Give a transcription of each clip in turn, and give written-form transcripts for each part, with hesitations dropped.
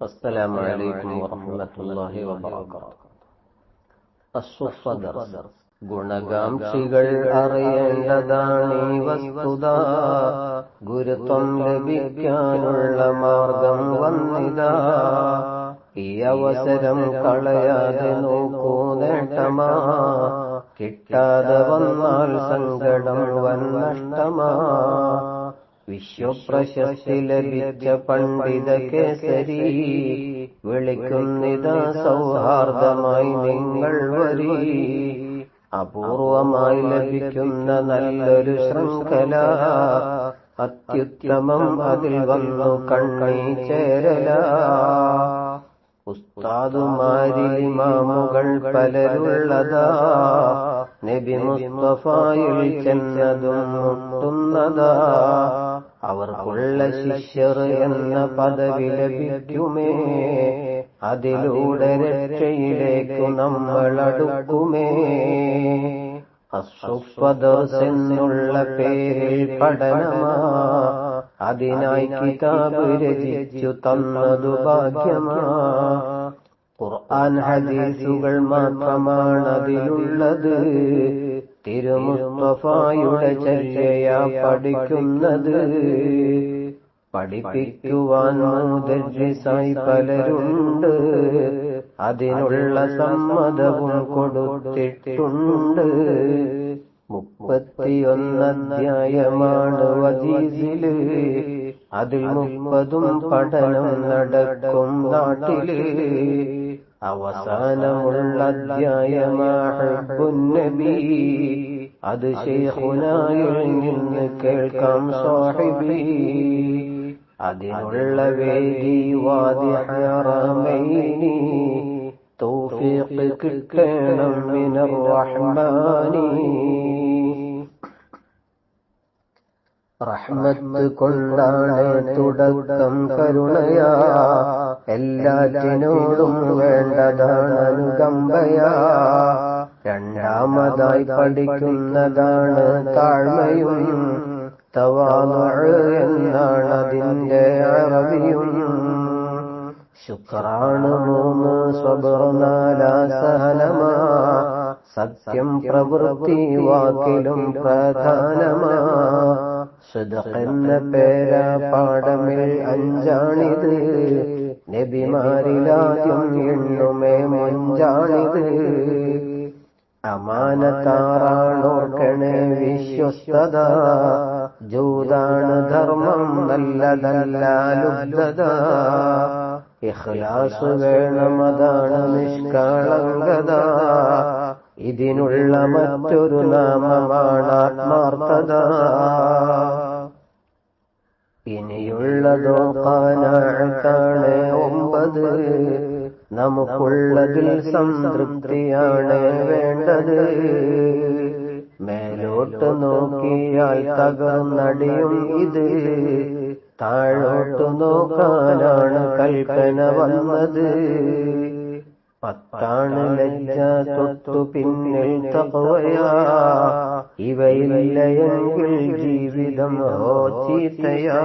السلام عليكم ورحمة الله وبركاته. الصف ദർസ് ഗുണകാംക്ഷികൾ അറിയേണ്ടതാണ് ഈ വസ്തുത. ഗുരുത്വം ലഭിക്കാനുള്ള മാർഗം വന്നിതാ. ഈ അവസരം കളയാതെ നോക്കൂ നേട്ടമാ. കിട്ടാതെ വന്നാൽ സങ്കടം വൻ നഷ്ടമാ. വിശ്വപ്രശസ്തി ലഭിച്ച പണ്ഡിത കേസരി വിളിക്കുന്നിതാ സൗഹാർദ്ദമായി നിങ്ങൾ വരി. അപൂർവമായി ലഭിക്കുന്ന നല്ലൊരു ശൃംഖല, അത്യുത്തമം അതിൽ വന്നു കണ്ണീ ചേരല. ഉസ്താദുമാരിൽ ഇമാമുകൾ പലരുള്ളതാ. നബി മുസ്തഫയിൽ ചെന്നതും മുട്ടുന്നതാ. അവർക്കുള്ള ശിഷ്യർ എന്ന പദവി ലഭിക്കുമേ. അതിലൂടെ രക്ഷയിലേക്കു നമ്മൾ അടുക്കുമേ. അസ്സുഫ് ദർസ് എന്നുള്ള പേരിൽ പഠനമാ. അതിനായി കിതാബ് രചിച്ചു തന്നതു ഭാഗ്യമാ. ഖുർആൻ ഹദീസുകൾ മാത്രമാണ് അതിലുള്ളത്. തിരുമുസ്തഫായുടെ ചര്യയാ പഠിക്കുന്നത്. പഠിപ്പിക്കുവാൻ മുദർരിസായി പലരുണ്ട്. അതിനുള്ള സമ്മതവും കൊടുത്തിട്ടുണ്ട്. 31 അധ്യായമാണ് വജീസില്. അതിൽ 30 പഠനം നടക്കും നാട്ടില്. അവസാനമുള്ള അധ്യായമാണ് ഹുബ്ബുൻ നബി. അത് ശൈഖുനായിൽ നിന്ന് കേൾക്കാം സാഹിബി. അതിനുള്ള വേദി വാദി ഹറമൈനി. തൗഫീഖ് കിട്ടണം മിനർ റഹ്മാനി. റഹ്മത്ത് കൊണ്ടാണ് തുടക്കം കരുണയാ. എല്ലാറ്റിനോടും വേണ്ടതാണ് അനുകമ്പയാ. രണ്ടാമതായി പഠിക്കുന്നതാണ് താഴ്മയും. തവാദുഅ് എന്നാണ് അതിന്റെ അറബിയും. ശുക്റാണ് 3, സബ്ർ 4, സഹനമാ. സത്യം പ്രവൃത്തി വാക്കിലും പ്രധാനമാ. സിദ്ഖ് എന്ന പേരാ പാഠമിൽ 5ആണിത്. നബിമാരിലാദ്യം എണ്ണുമേ മുഞ്ചാണിത്. അമാനത്താറാണോർക്കണേ വിശ്വസ്തത. ജൂതാണ് ധർമ്മം നല്ലതല്ല ലുബ്ധത. ഇഖ്ലാസ് വേണം അതാണ് നിഷ്കളങ്കത. ഇതിനുള്ള മറ്റൊരു നാമമാണ് ആത്മാർത്ഥത. ഇനിയുള്ളതോ ഖനാഅത്താണ് 9. നമുക്കുള്ളതിൽ സംതൃപ്തിയാണ് വേണ്ടത്. മേലോട്ട് നോക്കിയാൽ തകർന്നടിയും ഇത്. താഴോട്ട് നോക്കാനാണ് കൽപ്പന വന്നത്. 10 ലജ്ജ, തൊട്ടു പിന്നിൽ തഖ്വയാ. ഇവയില്ലയെങ്കിൽ ജീവിതം ചീത്തയാ.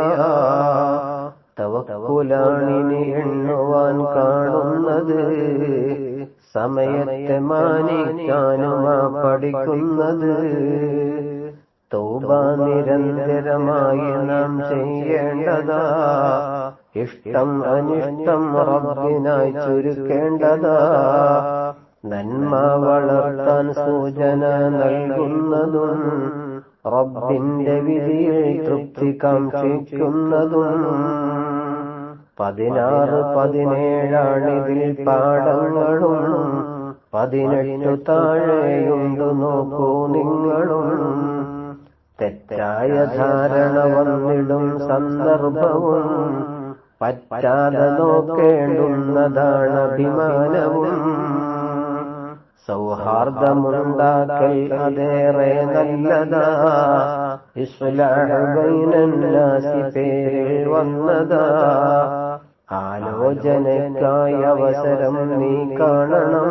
തവക്കുലാണിനി എണ്ണുവാൻ കാണുന്നത്. സമയത്തെ മാനിക്കാനുമാ പഠിക്കുന്നത്. തൗബ നിരന്തരമായി നാം ചെയ്യേണ്ടതാ. ഇഷ്ടം അനിഷ്ടം റബ്ബിനായി ചുരുക്കേണ്ടതാ. നന്മ വളർത്താൻ സൂചന നൽകുന്നതും റബ്ബിന്റെ വിധിയിൽ തൃപ്തി കാക്ഷിക്കുന്നതും. 16, 17 പാഠങ്ങളും. 18 താഴെയുണ്ട് നോക്കൂ നിങ്ങളും. തെറ്റായ ധാരണ വന്നിടും സന്ദർഭവും. പറ്റാതെ നോക്കേണ്ടുന്നതാണ് അഭിമാനവും. സൗഹാർദ്ദമുണ്ടാക്കൽ അതേറെ നല്ലതാ. ഇസ്ലാഹ് ബൈനന്നാസി പേരിൽ വന്നതാ. ആലോചനയ്ക്കായി അവസരം നീ കാണണം.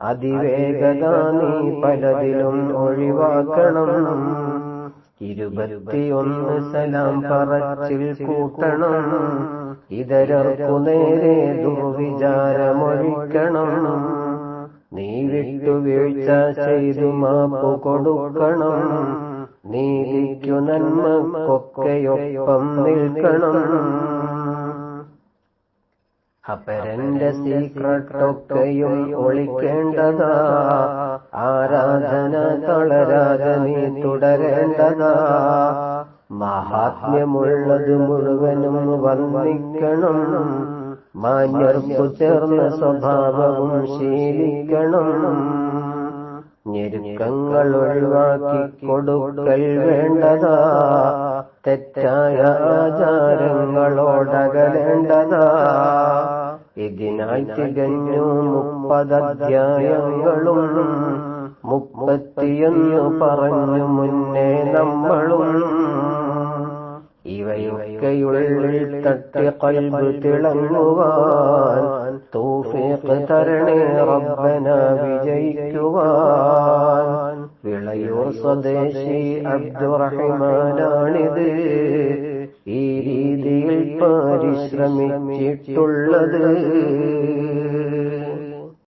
അതിവേഗത നീ പലതിലും ഒഴിവാക്കണം. 21 സലാം പറച്ചിൽ കൂട്ടണം. ഇതരർക്കു നേരെ ദുർവിചാരമൊഴിക്കണം. നീ വിട്ടുവീഴ്ച ചെയ്തു മാപ്പു കൊടുക്കണം. നീതിക്കു നന്മക്കൊക്കെയൊപ്പം നിൽക്കണം. അപരന്റെ സീക്രട്ടൊക്കെയും ഒളിക്കേണ്ടതാ. ആരാധന തളരാതെ നീ തുടരേണ്ടതാ. മഹാത്മ്യമുള്ളത് മുഴുവനും വന്ദിക്കണം. മാന്യർക്കു ചേർന്ന സ്വഭാവവും ശീലിക്കണം. ഞെരുക്കങ്ങൾ ഒഴിവാക്കി കൊടുക്കൽ വേണ്ടതാ. തെറ്റായ ആചാരങ്ങളോടകലേണ്ടതാ. ഇതിനായി തികഞ്ഞു 30 അധ്യായങ്ങളും 31 പറഞ്ഞു മുന്നേ നമ്മളും. ഇവയൊക്കെയുള്ളിൽ തട്ടി ഖൽബ് തിളങ്ങുവാൻ തൗഫീഖ് തരണേ റബ്ബന വിജയിക്കുവാൻ. വിളയൂർ സ്വദേശി അബ്ദുറഹ്മാനാണിത് ഈ രീതിയിൽ പരിശ്രമിച്ചിട്ടുള്ളത്.